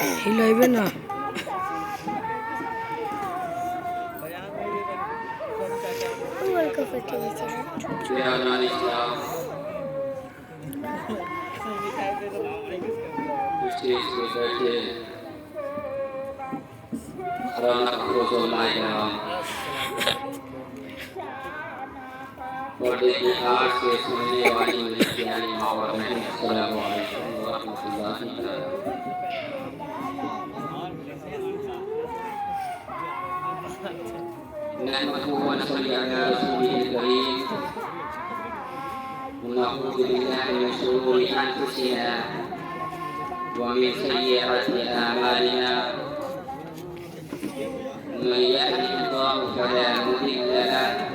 हिलाइबे ना पर्दे की आड़ से सुनने वाली मेरी प्यारी माँ और बहन, अस्सलामु अलैकुम व रहमतुल्लाहि नहमदुहु व नसल्ली अला रसूलिहिल करीम व नऊज़ु बिल्लाहि मिन शुरूरि अनफुसिना व मिन सय्यिआति अमालिना मन यहदिहिल्लाहु फला मुदिल्ल लहु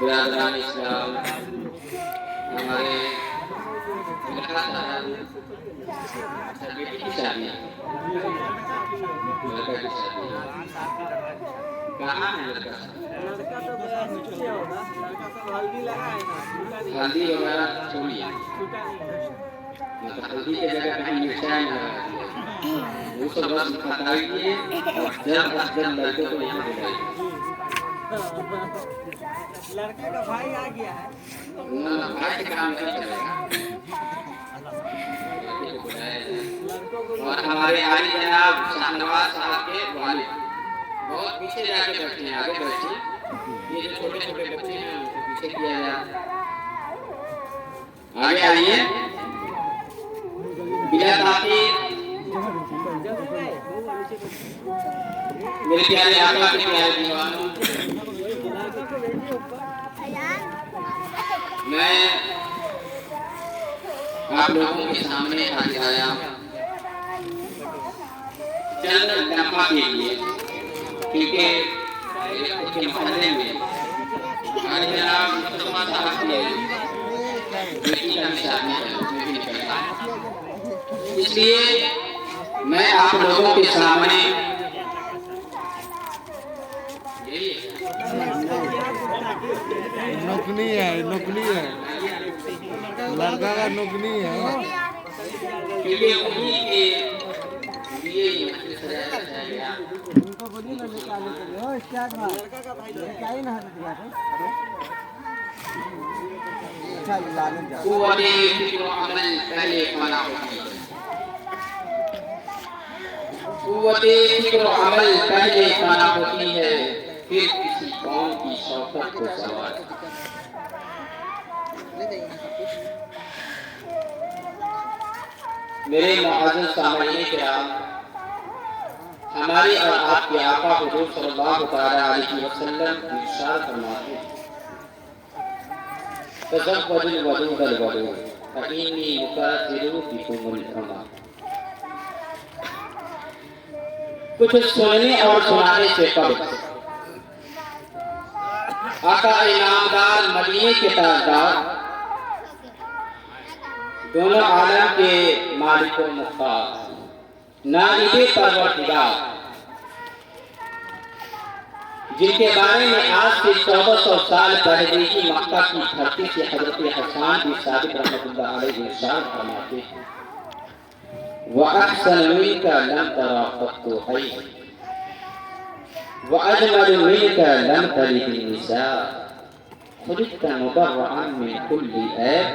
बिरादरान इस्लाम हमारे बेटी की शादी लड़का की शादी कहाँ है लड़का हल्दी वगैरह छोड़िए हल्दी की जगह कहीं मिठाई वो सब बस बताइए और जब लड़के को यहाँ बुलाइए लड़का का भाई आ गया है ना भाई काम नहीं चलेगा और हमारे आली जनाब शाहनवाज साहब के वालिद बहुत पीछे जाके बैठे हैं, आगे बैठे ये जो छोटे छोटे बच्चे हैं उनको पीछे किया जाए। आगे आइए बिला ताकीर मेरे प्यारे आका के प्यारे दीवानों, मैं आप लोगों के सामने हाजिर आया चंद लम्हा के लिए, क्योंकि उसके मोहल्ले में आज जनाब मुस्तफा साहब की बेटी का शादी है, उसमें भी निकलता है, इसलिए मैं आप लोगों के सामने नौकरी है लड़का का नौकरी है क्योंकि उन्हीं के लिए ये सजाया गया। उनको बोलिए ना निकालने के लिए। ओ स्टार्ट मार लड़का का भाई क्या ही ना हट गया है। अच्छा लाने जा कुव्वते फिक्र अमल पहले फना होती है, कुव्वते फिक्र अमल पहले फना होती है, फिर किसी कौम की शौकत को सवार। मेरे मुअज़्ज़िज़ सामईन किराम, हमारे और आपके आका हुज़ूर सल्लल्लाहु अलैहि वसल्लम इरशाद फरमाते हैं, तज़व्वजुल वदूदल वदूद फइन्नी मुकाथिरु बिकुमुल उमम। कुछ सुनने और सुनाने से कबल आका इनामदार मदीने के ताजदार दोनों आलम के मालिक व मुख्तार नाइबे परवरदिगार, जिनके बारे में आज से 1400 साल पहले ही मक्का की धरती से हजरत हसन बिन साबित रहमतुल्लाह अलैहि इरशाद फरमाते हैं, व अहसन मिनका लम तरा क़त्तु हैय व अजमल मिनका लम तलिद निसा खुलिक़्ता मुबर्रअन मिन कुल्ली ऐब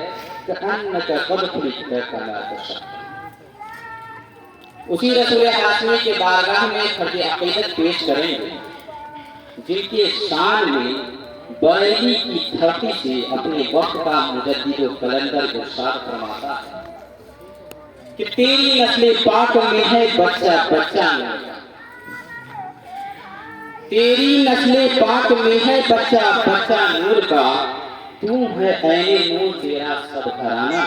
कअन्नका क़द खुलिक़्ता कमा तशा। उसी रसूल हाशमी के बारगाह में फर्ज अक़ीदत पेश करेंगे, जिनके शान में बरेली की धरती से अपने वक्त का मुजद्दिद व कलंदर इरशाद फरमाता है कि तेरी नस्ल पाक में है बच्चा बच्चा नूर, तेरी नस्ल पाक में है बच्चा बच्चा नूर का, तू है ऐने नूर तेरा सब घराना।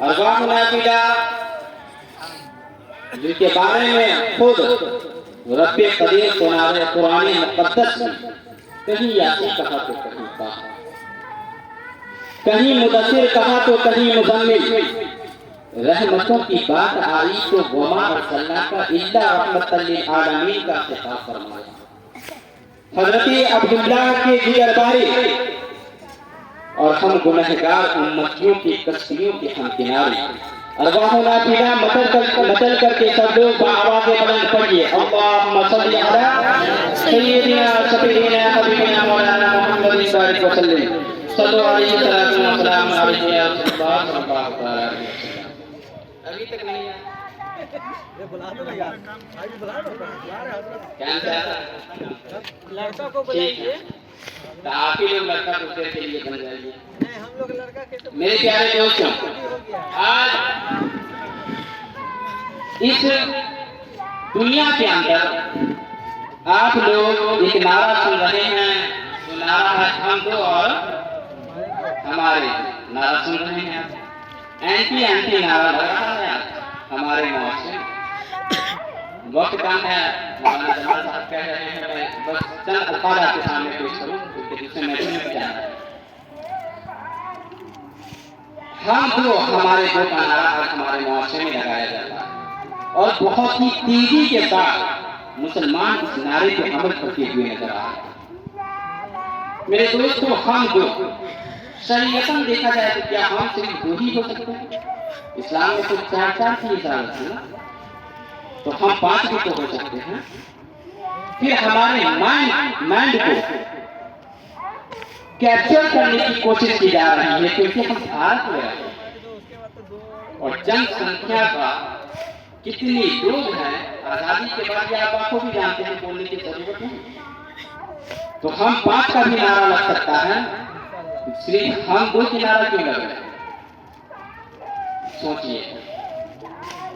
अज़ा मुनाफिला, जिनके बारे में खुद रब्बे कदीर सुनारे कुरान मुक़द्दस में कहीं यासीन कहा तो कहीं कहा, कहीं मुदस्सिर कहा तो कहीं मुज़म्मिल। रहमतों की बात आई तो वमा अरसलनाका इल्ला रहमतल लिल आलमीन का खिताब फरमाया। हज़रत अब्दुल्लाह के जिगर बारे और हम गुनहगार उम्मतियों की कस्तियों के हम किनारे। अरवाहुना फिना मचल करके सब लोग बाआवाज़ बुलंद पढ़िए, अल्लाहुम्मा सल्ली अला सय्यिदिना शफीइना हबीबिना मौलाना मुहम्मद सल्लल्लाहु अलैहि वसल्लम। सल्लल्लाहु अलैहि वसल्लम या रसूलल्लाह सल्लल्लाहु अलैहि वसल्लम। अभी तक नहीं आया, ये बुला दो ना यार, आज बुला दो यार। क्या लड़का को बुलाइए, तो आप ही लोग लड़का दूसरे के लिए बन जाइए। नहीं हम लोग लड़का कैसे? मेरे प्यारे दोस्तों, आज इस दुनिया के अंदर आप लोग एक नारा सुन रहे हैं, तो नारा है हम दो और हमारे। नारा सुन रहे हैं, एंटी एंटी नारा लग रहा है हमारे मुंह से। वक्त कम है, मौलाना जमाल साहब कह रहे हैं, मैं बस चंद अल्फाज आपके सामने पेश करूं क्योंकि दूसरे मैटर में जाना है। हम दो हमारे दो का नारा आज हमारे मुआशरे में लगाया जाता है और बहुत ही तेजी के साथ मुसलमान इस नारे पे अमल करते हुए नजर आ रहे हैं। मेरे दोस्तों, हम दो शरीयतन देखा जाए तो क्या हम सिर्फ दो ही हो सकते हैं? इस्लाम में तो चार चार की इजाजत है ना, तो हम पांच भी तो हो सकते हैं। फिर हमारे माइंड को कैप्चर करने की कोशिश की जा रही है क्योंकि हम भारत में रहते हैं और जनसंख्या का कितनी लोग हैं आजादी के बाद, या आप आपको भी जानते हैं, बोलने की जरूरत नहीं। तो हम पांच का भी नारा लग सकता है, सिर्फ हम दो की नारा क्यों लग रहे हैं? सोचिए।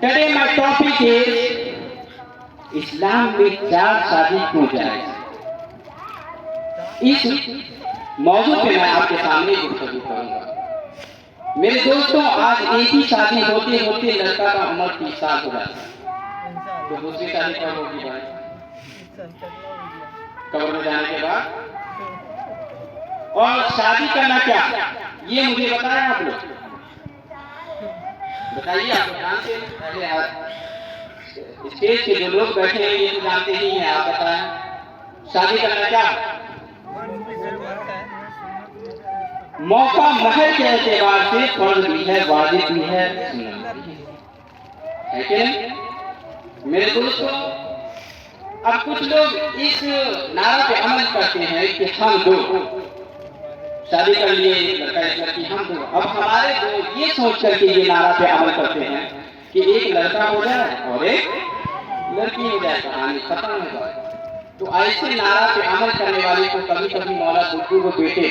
टुडे माय टॉपिक इज इस्लाम में चार शादी क्यों जायज? इस मौजूद पे मैं आपके सामने गुफ्तगू करूंगा। मेरे दोस्तों, आज एक ही शादी होते होते लड़का का उम्र 30 साल हो जाता है, तो दूसरी शादी कब होगी भाई? कब्र में जाने के बाद। और शादी करना क्या, ये मुझे बताया आप लोग, बताइए। आप जानते हैं, पहले आप स्टेज के जो लोग बैठे हैं ये तो जानते ही हैं, आप बताएं शादी करना क्या? मौका महल के एतबार से फर्ज भी है, वाजिब भी है, सुन्नत भी है कि नहीं? मेरे दोस्तों, अब कुछ लोग इस नारा पे अमल करते हैं कि हम दो शादी कर लिए, लड़का एक लड़की, हम दो। अब हमारे दो ये सोच करके ये नारा पे अमल करते हैं कि एक लड़का हो जाए और एक लड़की हो जाए, कहानी खत्म हो जाए। तो ऐसे नारा पे अमल करने वाले को कभी कभी मौला बुद्धू को बेटे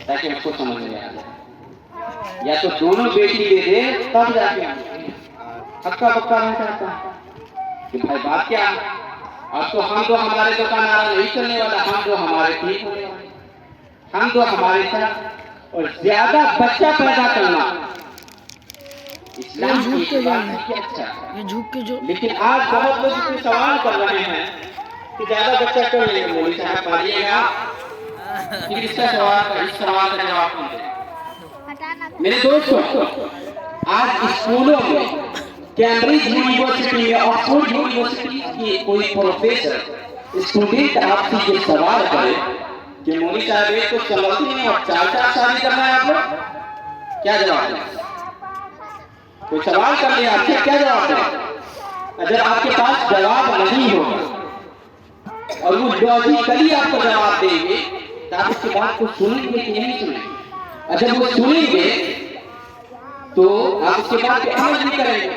ताकि उसको समझ में आ जाए, या तो दोनों बेटी दे दे तब जाके हक्का बक्का रह जाता है कि भाई बात क्या। अब तो हम दो हमारे दो का नारा नहीं चलने वाला, हम दो हमारे ठीक होने वाले, हम दो हमारे साथ। और ज्यादा बच्चा पैदा करना इस्लाम की बात है, अच्छा ये झुक के जो, लेकिन आज बहुत लोग इसमें सवाल कर रहे हैं कि ज्यादा बच्चा क्यों लेंगे? मौलवी साहब पाइएगा, फिर इसका इस सवाल का जवाब कौन देगा? मेरे दोस्तों, आज स्कूलों में, कैम्ब्रिज यूनिवर्सिटी में, ऑक्सफोर्ड यूनिवर्सिटी की कोई प्रोफेसर स्टूडेंट आपसे ये सवाल करे कि मौलवी साहब एक तो समझती नहीं और चार चार शादी करना है आप लोग, क्या जवाब दें? कोई सवाल कर लिया आपसे, क्या जवाब दें? अगर आपके पास जवाब नहीं होगा और वो लॉजिकली आपको जवाब देंगे तो आप उसकी बात को सुनेंगे कि नहीं सुनेंगे? अगर वो सुनेंगे तो आप उसके बात पे अमल नहीं करेंगे।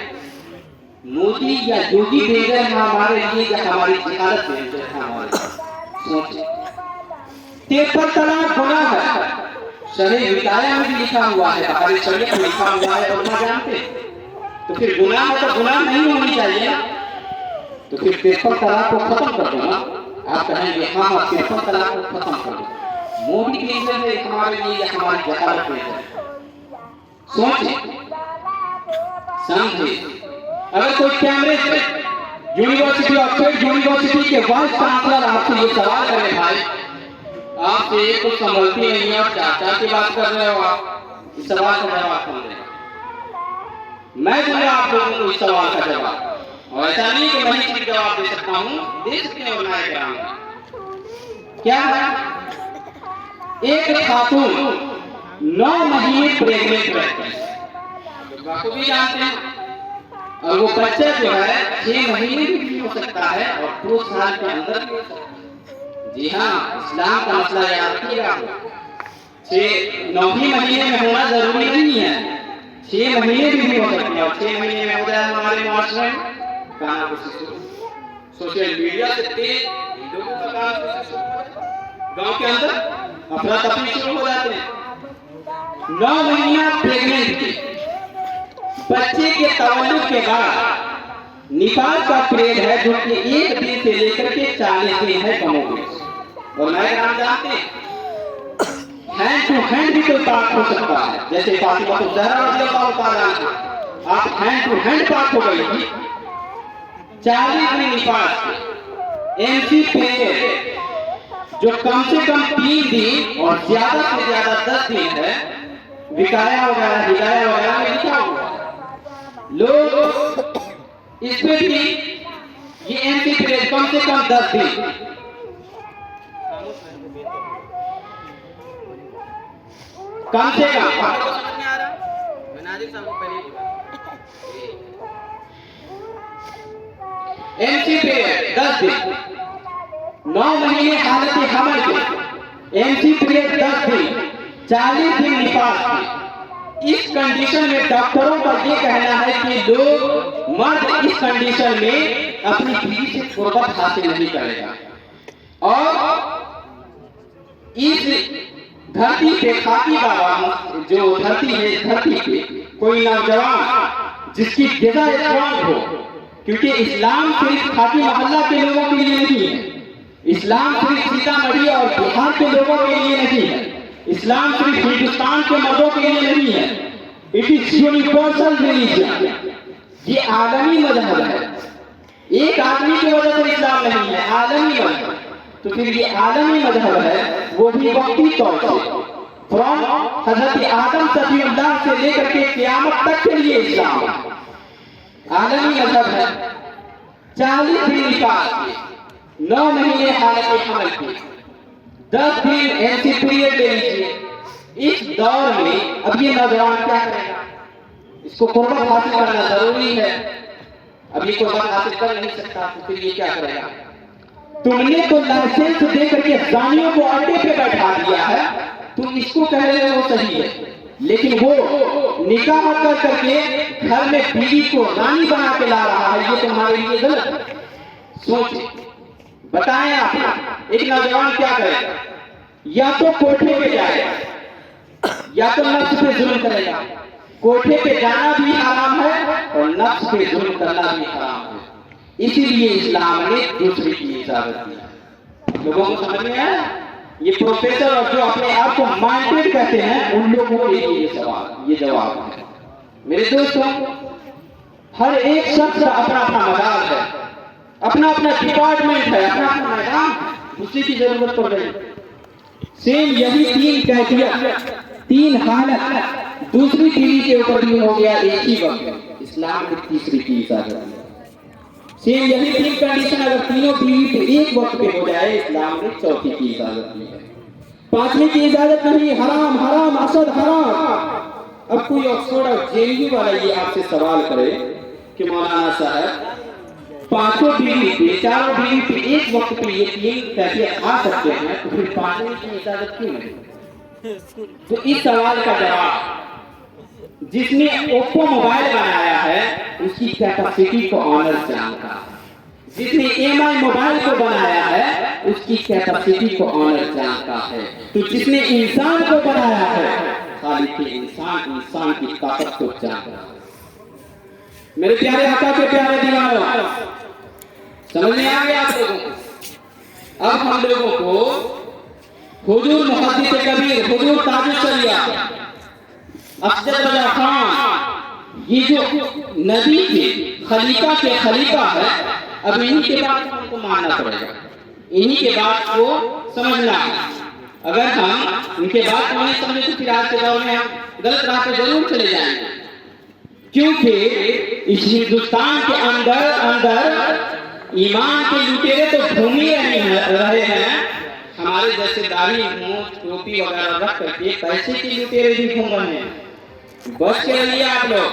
मोदी या योगी भेज रहे हैं हमारे लिए या हमारी जिहालत भेज रहे हैं हमारे लिए? सोचिए। 53 तलाक गुनाह है, शरीय विदाया में भी लिखा हुआ है, हमारे शरीयत में लिखा हुआ है, और ना जानते। तो फिर गुनाह मतलब गुनाह नहीं होनी चाहिए ना, तो फिर 53 तलाक को खत्म कर दो ना। आप कहेंगे हाँ 53 तलाक को खत्म कर दो, मोदी भेज रहे हैं हमारे लिए या हमारी जिहालत भेज रहे हैं? सोचिए, समझिए। अगर कोई कैम्ब्रिज यूनिवर्सिटी, ऑक्सफोर्ड यूनिवर्सिटी के वाइस चांसलर आपसे ये सवाल करे भाई आपसे कुछ संभलती नहीं है और चाचा की बात कर रहे हो आप। इस सवाल का जवाब कौन देगा? मैं दूंगा आप लोगों को इस सवाल का जवाब। और ऐसा नहीं कि मैं ही जवाब दे सकता हूँ, दे सकते हैं उलमाए किराम। क्या है? एक खातून 9 महीने प्रेग्नेंट रहती है, आपको भी जानते हैं, और वो बच्चा जो है 6 महीने भी हो सकता है और 2 साल के अंदर भी हो सकता है। जी हाँ, इस्लाम का मसला याद रखिएगा। 9 महीने में होना जरूरी नहीं है, 6 महीने भी हो सकते हैं। और 6 महीने में हो जाए हमारे माशरे में कहाँ सोशल मीडिया से तेज लोगों का गांव के अंदर अफरा तफरी शुरू हो जाते हैं। 9 महीना प्रेग्नेंट थी, बच्चे के तवल्लुद के बाद निफास का पीरियड है जो कि 1 दिन से लेकर के 40 दिन है कमोबेश। और मैं नाम जानते हैं, हैंड टू हैंड भी कोई पाक हो सकता है, जैसे फातिमा तो ज़हरा रज़ियल्लाहु ताला अन्हा, आप हैंड टू हैंड पाक हो गई थी। 40 दिन निफास के एमसी पीरियड जो कम से कम 3 दिन और ज्यादा से ज्यादा 10 दिन है, विकाया वगैरह हिदाया वगैरह में लिखा हुआ लोग इसमें भी ये एमसी पीरियड कम से कम 10 दिन, कम से कम एमसी पीरियड 10 दिन, 9 महीने हालत हमल के एमसी पीरियड 10 दिन, 40 दिन निफास के। इस कंडीशन में डॉक्टरों का ये कहना है कि लोग मर्द इस कंडीशन में अपनी बीवी से कुर्बत हासिल नहीं करेगा। और इस धरती पे खाकी बाबा जो धरती है, धरती पे कोई नौजवान जिसकी गिज़ा स्ट्रॉन्ग हो, क्योंकि इस्लाम सिर्फ खाकी मोहल्ला के लोगों के लिए नहीं है, इस्लाम सिर्फ सीतामढ़ी और बिहार के लोगों के लिए नहीं है, इस्लाम सिर्फ हिंदुस्तान के मर्दों के लिए नहीं है। इट इज यूनिवर्सल रिलीजन, ये आलमी मजहब है। एक आदमी की वजह से इस्लाम नहीं है, आलमी मजहब। तो फिर ये आलमी मजहब है, वो भी वक्ती तौर से फ्रॉम हजरत आदम सफीउल्लाह से लेकर के क़यामत तक के लिए इस्लाम आलमी मजहब है। 40 दिन निफास के, 9 महीने हालत हमल की, 10 दिन एमसी पीरियड ले लीजिए। इस दौर में अब ये नौजवान क्या करेगा? इसको कुर्बत हासिल करना जरूरी है, अब ये कुर्बत हासिल कर नहीं सकता, तो फिर ये क्या करेगा? तुमने तो लाइसेंस दे करके जानियों को अड्डे पे बैठा दिया है, तुम इसको कह रहे हो सही है, लेकिन वो निकाह कर करके घर में बीवी को रानी बना के ला रहा है, ये तुम्हारे लिए गलत है। सोचिए, बताएं आप, एक नौजवान क्या करेगा? या तो कोठे पे जाएगा या तो नफ्स पे जुल्म करेगा। कोठे पे जाना भी हराम है और नफ्स पे जुल्म करना भी हराम है। इसीलिए इस्लाम ने दूसरे की इजाजत दी। लोगों को समझ में आया? ये प्रोफेसर और जो अपने आप को माइंडेड कहते हैं, उन लोगों के लिए ये जवाब है। मेरे दोस्तों, हर एक शख्स का अपना अपना मजाज है, अपना अपना डिपार्टमेंट है, अपना अपना मैदान है, दूसरे की जरूरत पड़ रही। सेम यही 3 कैफियत, 3 हालत दूसरी बीवी के ऊपर भी हो गया एक ही वक्त, इस्लाम की तीसरी की इजाजत है। सेम यही 3 कंडीशन अगर तीनों बीवी पे एक वक्त पे हो जाए, इस्लाम ने चौथी की इजाजत दी है। 5वीं की इजाजत नहीं, हराम हराम असद हराम। अब कोई ऑक्सफोर्ड और जेएनयू वाला ये आपसे सवाल करे कि मौलाना साहब 5 बीवी पे, 4 बीवी पे एक वक्त पे ये 3 कैफियत आ सकते हैं, तो फिर 5वीं की इजाजत क्यों नहीं? तो इस सवाल का जवाब, जिसने ओप्पो मोबाइल बनाया है उसकी कैपेसिटी को ऑनर जानता है, जिसने एमआई मोबाइल को बनाया है उसकी कैपेसिटी को ऑनर जानता है। तो जिसने इंसान को बनाया है, खालिक इंसान की ताकत को जानता है। मेरे प्यारे आका के प्यारे दीवारों, समझ में आ गया आप लोगों को? अब हम लोगों को हुजूर मुहद्दिस कबीर, हुजूर ताजुल शरिया अफजल रजा खान, ये जो नबी के खलीफा के खलीफा है, अब इन्हीं के बात को हमको मानना पड़ेगा, इन्हीं के बात को समझना है। अगर हम उनके बात को नहीं समझे तो फिर आज के दौर में हम गलत राह पे जरूर चले जाएंगे, क्योंकि इस हिंदुस्तान के अंदर ईमान के लुटेरे तो घूम ही रहे हैं। हमारे जैसे दाढ़ी मूंछ टोपी वगैरह रख करके पैसे के लुटेरे भी घूम रहे हैं। बच के रहिए आप लोग।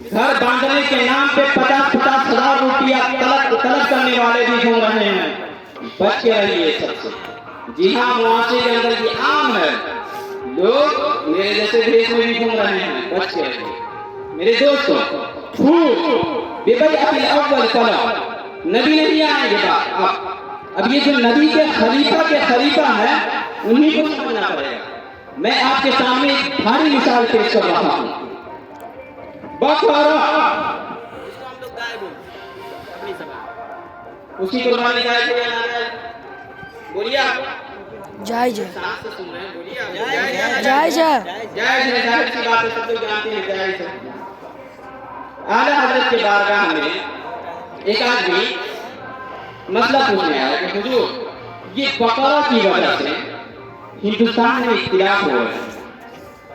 घर बांधने के नाम पे 50-50 हजार रुपया तलब करने वाले भी घूम रहे हैं। बच के रहिए सबसे। जी हाँ, मुआशरे के अंदर ये आम है, लोग मेरे जैसे देश में भी घूम रहे हैं। बच के रहिए मेरे दोस्तों। नबी नहीं आएंगे अब ये जो नबी के खलीफा है उन्हीं को समझना पड़ेगा। मैं आपके सामने एक भारी मिसाल पेश कर रहा हूँ। उसकी कुर्बानी बोलिए जायज है, जायज है, जायज की बात सब लोग जानते हैं, जायज है। आला हजरत के बारगाह में एक आदमी मसला पूछने आया कि हुजूर, ये बकरा की वजह से हिंदुस्तान में इख्तिलाफ हो रहा है,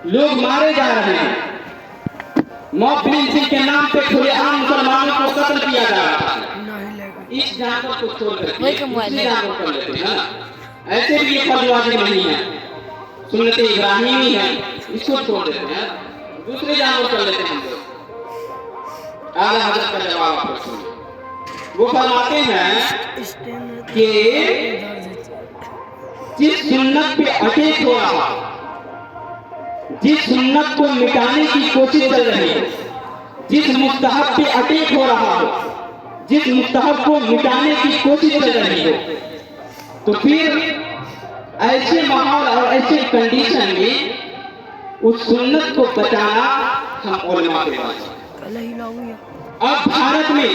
लोग मारे जा रहे हैं, मॉब लिंचिंग के नाम पे खुलेआम मुसलमानों को कत्ल किया जा रहा है। इस जानवर को छोड़कर दूसरे जानवर कर लेते हैं ना, ऐसे भी ये फर्ज वाजिब नहीं है, सुन्नत इब्राहिमी है, इसको छोड़ देते हैं, दूसरे जानवर कर लेते हैं हम लोग। आला हज़रत का जवाब आपको सुनिए। वो फरमाते हैं कि जिस सुन्नत पे अटैक हो रहा, जिस सुन्नत को मिटाने की कोशिश चल रही है, जिस मुस्तहब पे अटैक हो रहा हो, जिस मुस्तहब को मिटाने की कोशिश चल रही हो, तो फिर ऐसे माहौल और ऐसे कंडीशन में उस सुन्नत को बचाना हम उलमा के पास। अब भारत में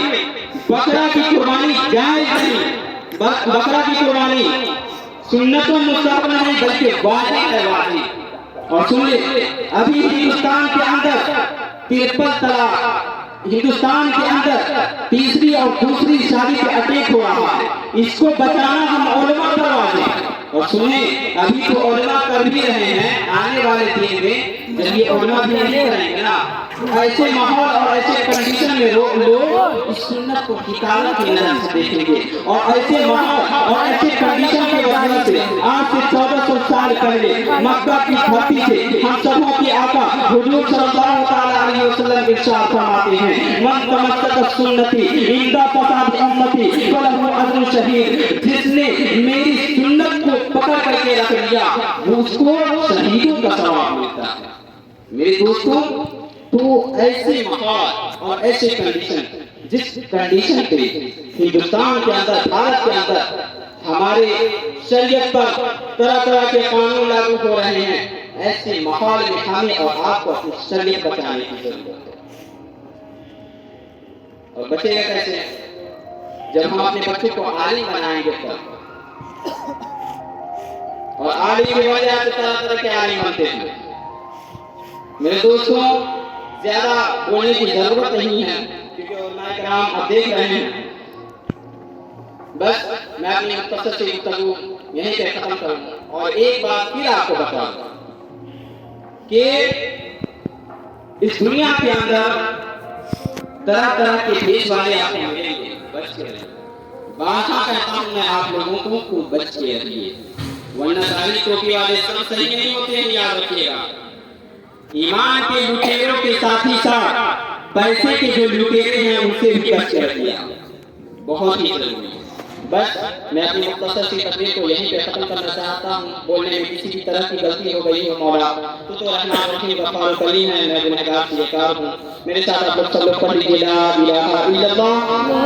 बकरा की कुर्बानी जायज नहीं, बकरा की कुर्बानी सुन्नतों मुस्तहब नहीं बल्कि वाजिब है, वाजिब। और सुन ले, अभी हिंदुस्तान के अंदर 53 तलाक, हिंदुस्तान के अंदर तीसरी और दूसरी शादी पे अटैक हो रहा है, इसको बचाना हम उलमा पर वाजिब है। और सुने, अभी तो उलमा कर भी रहे हैं, आने वाले दिन में जब ये उलमा भी नहीं करेंगे ना, ऐसे माहौल और ऐसे कंडीशन में लोग इस सुन्नत को हिकायत की नजर से देखेंगे। और ऐसे माहौल और ऐसे कंडीशन की वजह से आज से 1400 साल पहले मक्का की धरती से हम सबों के आका हुजूर सल्लल्लाहु अलैहि वसल्लम इरशाद फरमाते हैं, मन तमस्सक सुन्नती इंदा फसाद उम्मती फलहु अजर शहीद। जिसने मेरी सुन्नत को पकड़ करके रख लिया, उसको शहीदों का सवाब मिलता है। मेरे दोस्तों, तो ऐसे माहौल और ऐसे कंडीशन, जिस कंडीशन पे हिंदुस्तान के अंदर, भारत के अंदर हमारे शरीयत पर तरह तरह के कानून लागू हो रहे हैं, ऐसे माहौल में हमें और आपको अपनी शरीयत बचाने की जरूरत है। और बचेगा कैसे? जब हम अपने बच्चों को आलिम बनाएंगे तब। और आलिम की वजह से तरह तरह के आलिम बनते हैं। मेरे दोस्तों, ज्यादा बोलने की जरूरत नहीं है, क्योंकि उलमाए किराम आप देख रहे हैं। बस मैं अपनी मुख्तसर सी गुफ्तगू यहीं पे खत्म करूंगा और एक बात फिर आपको बताऊंगा कि इस दुनिया के अंदर तरह तरह के देश वाले आपको मिलेंगे, बच के रहिए। बादशाह कहता हूं मैं आप लोगों को खूब बच के रहिए, वरना सारी टोपी वाले सब सही नहीं होते हैं, याद रखिएगा। ईमान के लुटेरों के साथ ही साथ पैसे के जो लुटेरे हैं उनसे भी बच कर रखिए, बहुत ही जरूरी है। बस मैं अपनी मुख्तसर सी तकरीर को यहीं पे खत्म करना चाहता हूँ। बोलने में किसी भी तरह की गलती हो गई हो मौला तो रहमान रहीम गफ्फार करीम है, मैं गुनहगार गुनहगार हूँ। मेरे साथ आप लोग सब लोग पढ़ लीजिए ला इलाहा इल्लल्लाह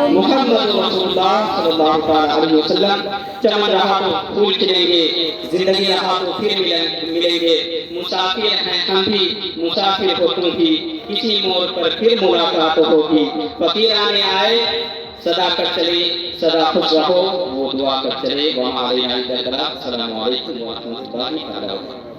मुहम्मद रसूलुल्लाह सल्लल्लाहु अलैहि वसल्लम। चमन रहा तो फूल खिलेंगे, जिंदगी रहा तो फिर मिलेंगे। मुसाफिर हैं हम भी, मुसाफिर हो तुम भी, किसी मोड़ पर फिर मुलाकात होगी। फकीर आने आए सदा कर चले, सदा खुश रहो, वो दुआ कर चले। वहाँ अस्सलामु अलैकुम व रहमतुल्लाहि व बरकातहू।